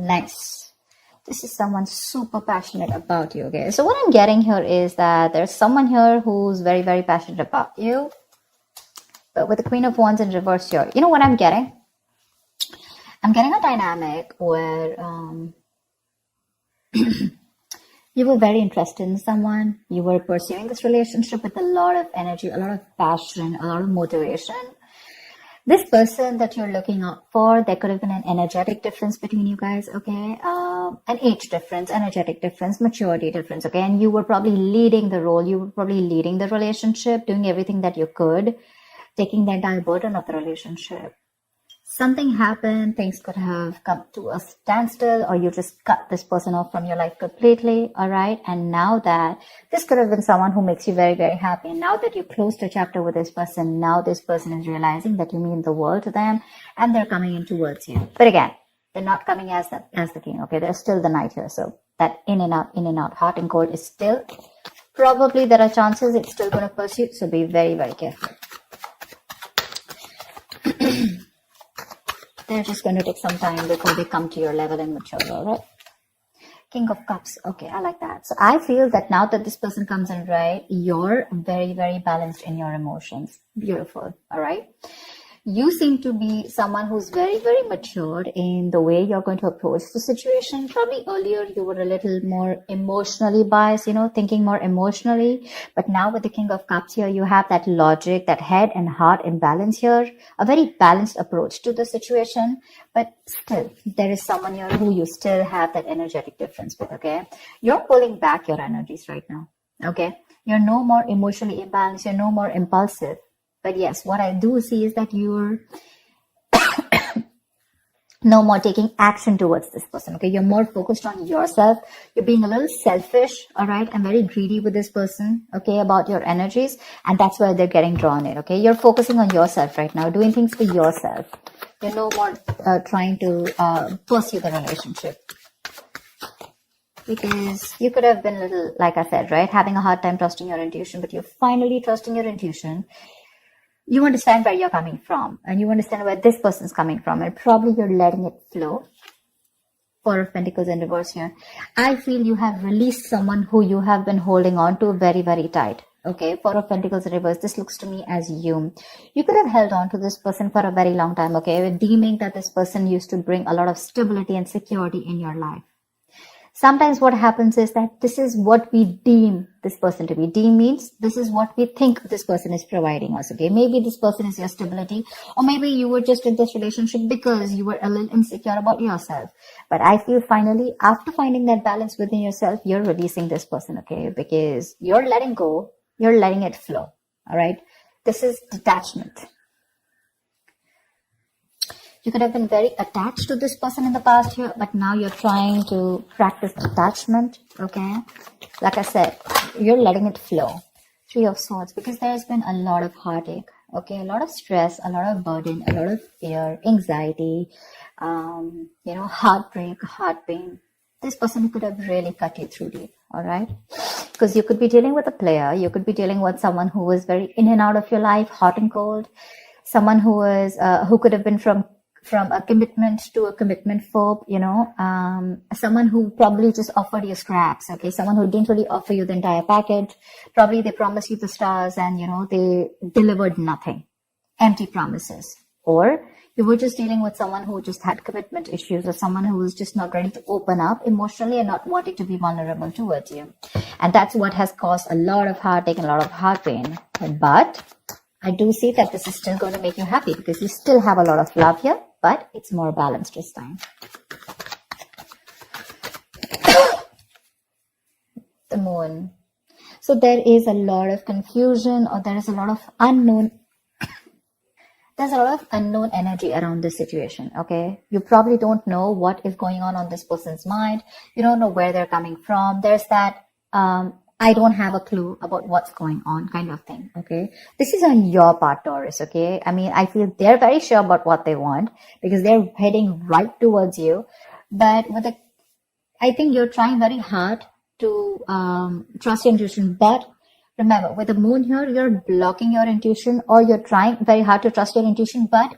Nice. This is someone super passionate about you, okay? So what I'm getting here is that there's someone here who's very, very passionate about you. But with the Queen of Wands in reverse here, you know what I'm getting? I'm getting a dynamic where you were very interested in someone. You were pursuing this relationship with a lot of energy, a lot of passion, a lot of motivation. This person that you're looking out for, there could have been an energetic difference between you guys, okay? An age difference, energetic difference, maturity difference, okay? And you were probably leading the role. You were probably leading the relationship, doing everything that you could, taking the entire burden of the relationship. Something happened, things could have come to a standstill, or you just cut this person off from your life completely, all right? And now that this could have been someone who makes you very, very happy. And now that you closed a chapter with this person, now this person is realizing that you mean the world to them, and they're coming in towards you. But again, they're not coming as the king, okay? They're still the knight here. So that in and out, hot and cold is still, probably there are chances it's still going to pursue. So be very, very careful. They're just going to take some time before they come to your level and mature, all right? King of Cups. Okay, I like that. So I feel that now that this person comes in, right, you're very, very balanced in your emotions. Beautiful, all right? You seem to be someone who's very, very matured in the way you're going to approach the situation. Probably earlier you were a little more emotionally biased, you know, thinking more emotionally. But now with the King of Cups here, you have that logic, that head and heart imbalance here, a very balanced approach to the situation. But still, there is someone here who you still have that energetic difference with, okay? You're pulling back your energies right now, okay? You're no more emotionally imbalanced. You're no more impulsive. But yes, what I do see is that you're no more taking action towards this person, okay? You're more focused on yourself. You're being a little selfish, all right? And very greedy with this person, okay, about your energies. And that's why they're getting drawn in, okay? You're focusing on yourself right now, doing things for yourself. You're no more trying to pursue the relationship. Because you could have been a little, like I said, right? Having a hard time trusting your intuition, but you're finally trusting your intuition. You understand where you're coming from, and you understand where this person's coming from, and probably you're letting it flow. Four of Pentacles in reverse here. I feel you have released someone who you have been holding on to very, very tight. Okay, Four of Pentacles in reverse. This looks to me as you. You could have held on to this person for a very long time, okay, deeming that this person used to bring a lot of stability and security in your life. Sometimes what happens is that this is what we deem this person to be. Deem means this is what we think this person is providing us, okay? Maybe this person is your stability, or maybe you were just in this relationship because you were a little insecure about yourself. But I feel finally, after finding that balance within yourself, you're releasing this person, okay? Because you're letting go, you're letting it flow, all right? This is detachment. You could have been very attached to this person in the past here, but now you're trying to practice detachment, okay? Like I said, you're letting it flow. Three of Swords, because there's been a lot of heartache, okay? A lot of stress, a lot of burden, a lot of fear, anxiety, heartbreak, heart pain. This person could have really cut you through deep, all right? Because you could be dealing with a player. You could be dealing with someone who was very in and out of your life, hot and cold. Someone who was, who could have been from a commitment to a commitment phobe, someone who probably just offered you scraps, okay? Someone who didn't really offer you the entire package. Probably they promised you the stars and, they delivered nothing. Empty promises. Or you were just dealing with someone who just had commitment issues, or someone who was just not ready to open up emotionally and not wanting to be vulnerable towards you. And that's what has caused a lot of heartache and a lot of heart pain. But I do see that this is still going to make you happy because you still have a lot of love here, but it's more balanced this time. The Moon. So there is a lot of confusion, or there is a lot of unknown. There's a lot of unknown energy around this situation, okay? You probably don't know what is going on this person's mind. You don't know where they're coming from. There's that, I don't have a clue about what's going on kind of thing, okay? This is on your part, Taurus, okay? I mean, I feel they're very sure about what they want because they're heading right towards you. But I think you're trying very hard to trust your intuition. But remember, with the Moon here, you're blocking your intuition, or you're trying very hard to trust your intuition, but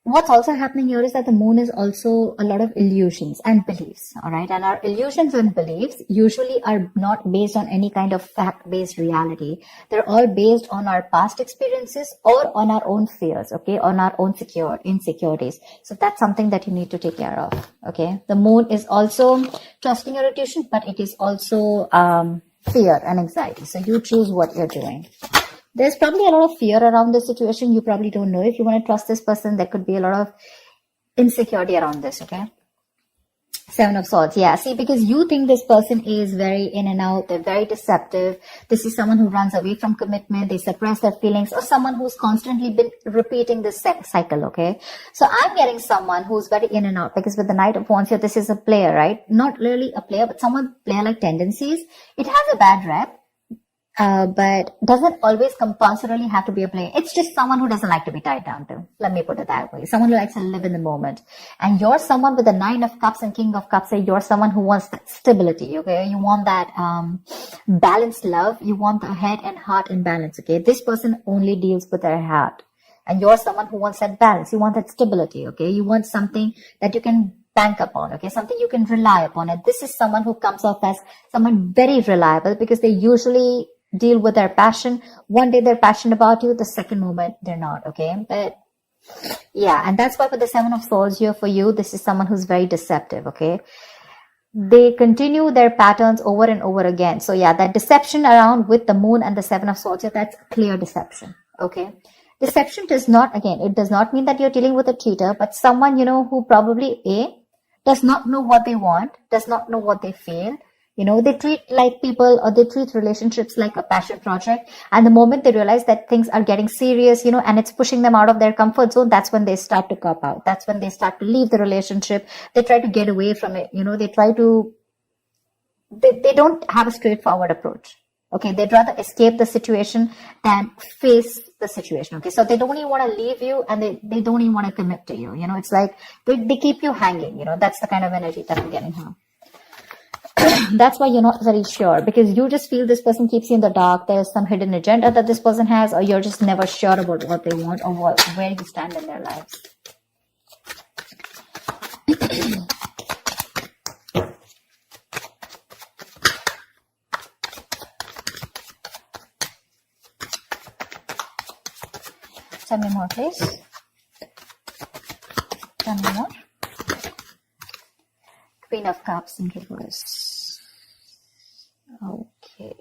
What's also happening here is that the moon is also a lot of illusions and beliefs, all right? And our illusions and beliefs usually are not based on any kind of fact-based reality. They're all based on our past experiences or on our own fears, okay? On our own insecurities. So that's something that you need to take care of, okay? The moon is also trusting your intuition, but it is also fear and anxiety. So you choose what you're doing. There's probably a lot of fear around this situation. You probably don't know if you want to trust this person. There could be a lot of insecurity around this, okay? Seven of Swords, yeah. See, because you think this person is very in and out. They're very deceptive. This is someone who runs away from commitment. They suppress their feelings, or someone who's constantly been repeating this cycle, okay? So I'm getting someone who's very in and out, because with the Knight of Wands here, this is a player, right? Not really a player, but someone player-like tendencies. It has a bad rep. But doesn't always compulsorily have to be a player. It's just someone who doesn't like to be tied down to. Let me put it that way. Someone who likes to live in the moment. And you're someone with the Nine of Cups and King of Cups. You're someone who wants that stability, okay? You want that balanced love. You want the head and heart in balance, okay? This person only deals with their heart. And you're someone who wants that balance. You want that stability, okay? You want something that you can bank upon, okay? Something you can rely upon. And this is someone who comes off as someone very reliable, because they usually deal with their passion. One day they're passionate about you, the second moment they're not, okay? But yeah, and that's why with the Seven of Swords here for you, this is someone who's very deceptive, okay? They continue their patterns over and over again. So yeah, that deception around with the moon and the Seven of Swords here, that's clear deception, okay? Deception does not, again, it does not mean that you're dealing with a cheater, but someone, who probably does not know what they want, does not know what they feel. They treat like people, or they treat relationships like a passion project. And the moment they realize that things are getting serious, and it's pushing them out of their comfort zone, that's when they start to cop out. That's when they start to leave the relationship. They try to get away from it. They don't have a straightforward approach. Okay. They'd rather escape the situation than face the situation. Okay. So they don't even want to leave you, and they don't even want to commit to you. It's like they keep you hanging. That's the kind of energy that I'm getting here. That's why you're not very sure, because you just feel this person keeps you in the dark. There's some hidden agenda that this person has, or you're just never sure about what they want or where you stand in their lives. Tell me more, please. Tell me more. Queen of Cups in reverse. Okay.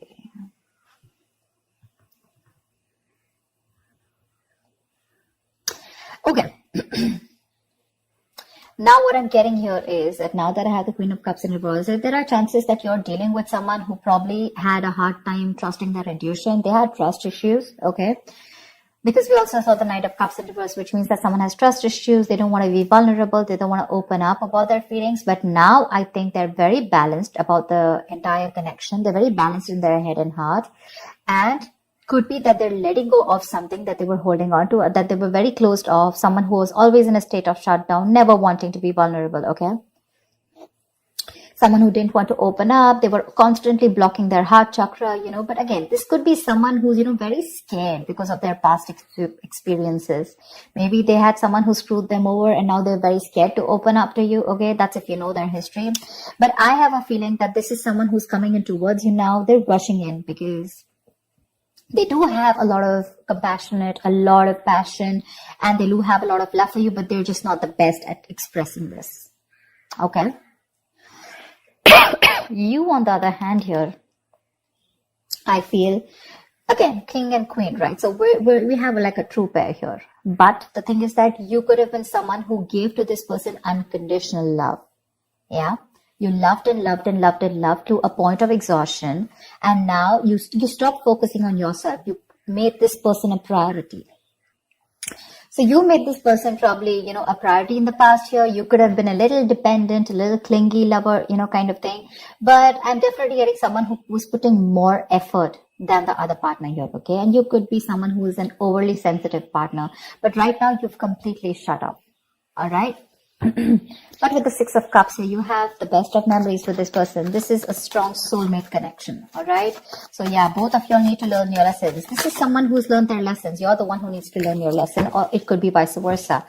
Okay. Now what I'm getting here is that now that I have the Queen of Cups in reverse, there are chances that you're dealing with someone who probably had a hard time trusting their intuition. They had trust issues, okay? Because we also saw the Knight of Cups in reverse, which means that someone has trust issues. They don't want to be vulnerable. They don't want to open up about their feelings. But now I think they're very balanced about the entire connection. They're very balanced in their head and heart. And could be that they're letting go of something that they were holding on to, or that they were very closed off. Someone who was always in a state of shutdown, never wanting to be vulnerable, okay? Someone who didn't want to open up. They were constantly blocking their heart chakra, but again, this could be someone who's, very scared because of their past experiences. Maybe they had someone who screwed them over, and now they're very scared to open up to you. Okay. That's if you know their history. But I have a feeling that this is someone who's coming in towards you now. They're rushing in because they do have a lot of compassionate, a lot of passion, and they do have a lot of love for you, but they're just not the best at expressing this. Okay. You, on the other hand here, I feel, again, king and queen, right? So we have like a true pair here. But the thing is that you could have been someone who gave to this person unconditional love. Yeah. You loved and loved and loved and loved to a point of exhaustion. And now you stop focusing on yourself. You made this person a priority. So you made this person probably, a priority in the past year. You could have been a little dependent, a little clingy lover, kind of thing. But I'm definitely getting someone who's putting more effort than the other partner here, okay? And you could be someone who is an overly sensitive partner. But right now, you've completely shut up, all right? But with the Six of Cups here, you have the best of memories with this person. This is a strong soulmate connection, all right? So yeah, both of y'all need to learn your lessons. This is someone who's learned their lessons. You're the one who needs to learn your lesson, or it could be vice versa.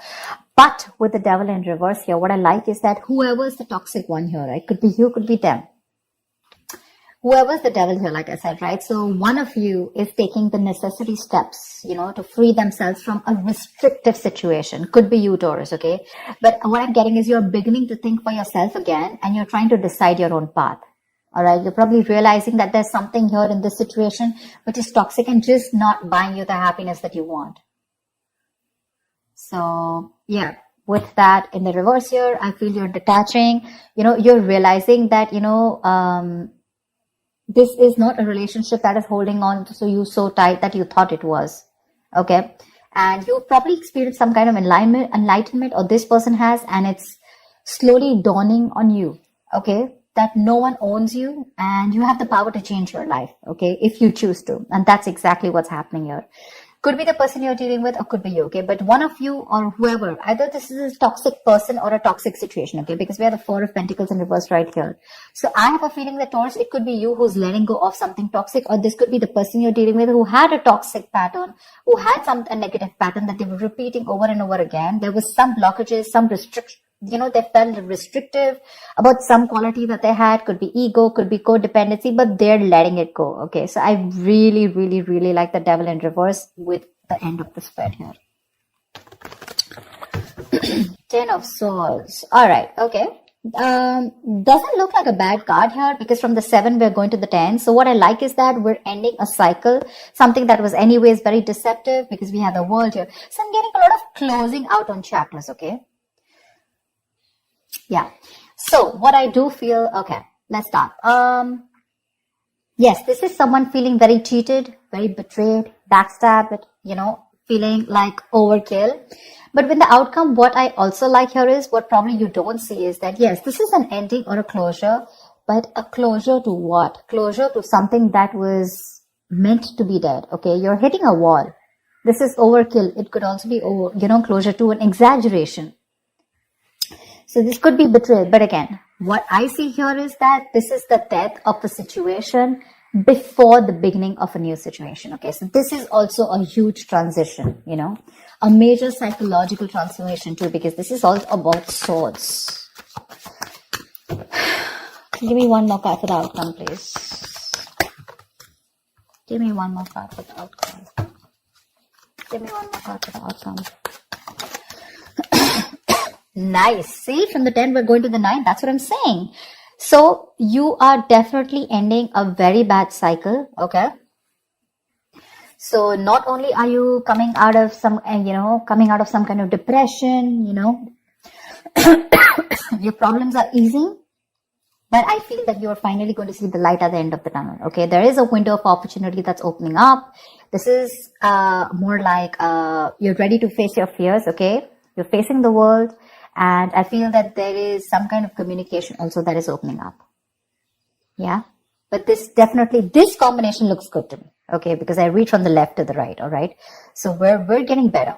But with the devil in reverse here, what I like is that whoever's the toxic one here, right? Could be you, could be them. Whoever's the devil here, like I said, right? So one of you is taking the necessary steps, to free themselves from a restrictive situation. Could be you, Taurus, okay? But what I'm getting is you're beginning to think for yourself again, and you're trying to decide your own path. All right? You're probably realizing that there's something here in this situation which is toxic and just not buying you the happiness that you want. So, yeah. With that in the reverse here, I feel you're detaching. You're realizing that, this is not a relationship that is holding on to you so tight that you thought it was. Okay. And you probably experienced some kind of enlightenment, or this person has, and it's slowly dawning on you. Okay. That no one owns you and you have the power to change your life. Okay. If you choose to. And that's exactly what's happening here. Could be the person you're dealing with, or could be you, okay? But one of you or whoever, either this is a toxic person or a toxic situation, okay? Because we have the Four of Pentacles in reverse right here. So I have a feeling that, Taurus, it could be you who's letting go of something toxic, or this could be the person you're dealing with who had a toxic pattern, who had a negative pattern that they were repeating over and over again. There was some blockages, some restriction. They felt restrictive about some quality that they had. Could be ego, could be codependency, but they're letting it go. Okay. So I really, really, really like the devil in reverse with the end of the spread here. 10 of Swords. All right. Okay. Doesn't look like a bad card here, because from the 7 we're going to the 10. So what I like is that we're ending a cycle, something that was anyways very deceptive, because we have the World here. So I'm getting a lot of closing out on chapters. Okay. Yeah. So what I do feel, okay, let's start. Yes, this is someone feeling very cheated, very betrayed, backstabbed, feeling like overkill. But with the outcome, what I also like here is, what probably you don't see is that, yes, this is an ending or a closure, but a closure to what? Closure to something that was meant to be dead. Okay. You're hitting a wall. This is overkill. It could also be, closure to an exaggeration. So this could be betrayal. But again, what I see here is that this is the death of the situation before the beginning of a new situation. Okay. So this is also a huge transition, a major psychological transformation too, because this is all about swords. Give me one more card for the outcome, please. Give me one more card for the outcome. Give me one more card for the outcome. Nice. See, from the 10, we're going to the 9. That's what I'm saying. So you are definitely ending a very bad cycle. Okay. So not only are you coming out of some kind of depression, your problems are easing, but I feel that you're finally going to see the light at the end of the tunnel. Okay. There is a window of opportunity that's opening up. This is more like you're ready to face your fears. Okay. You're facing the world. And I feel that there is some kind of communication also that is opening up. Yeah. But this combination looks good to me. Okay. Because I read from the left to the right. All right. So we're getting better.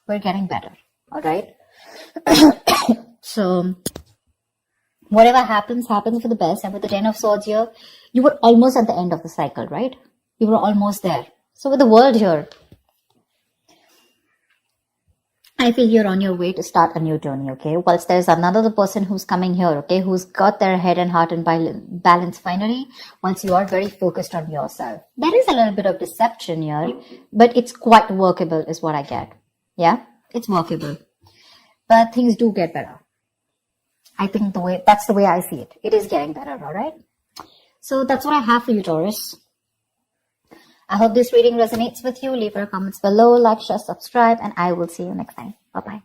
We're getting better. All right. So whatever happens for the best. And with the 10 of Swords here, you were almost at the end of the cycle, right? You were almost there. So with the World here, I feel you're on your way to start a new journey, okay? Whilst there's another person who's coming here, okay, who's got their head and heart in balance finally, once you are very focused on yourself. There is a little bit of deception here, but it's quite workable is what I get. Yeah, it's workable. But things do get better. I think that's the way I see it. It is getting better, all right? So that's what I have for you, Taurus. I hope this reading resonates with you. Leave your comments below, like, share, subscribe, and I will see you next time. Bye-bye.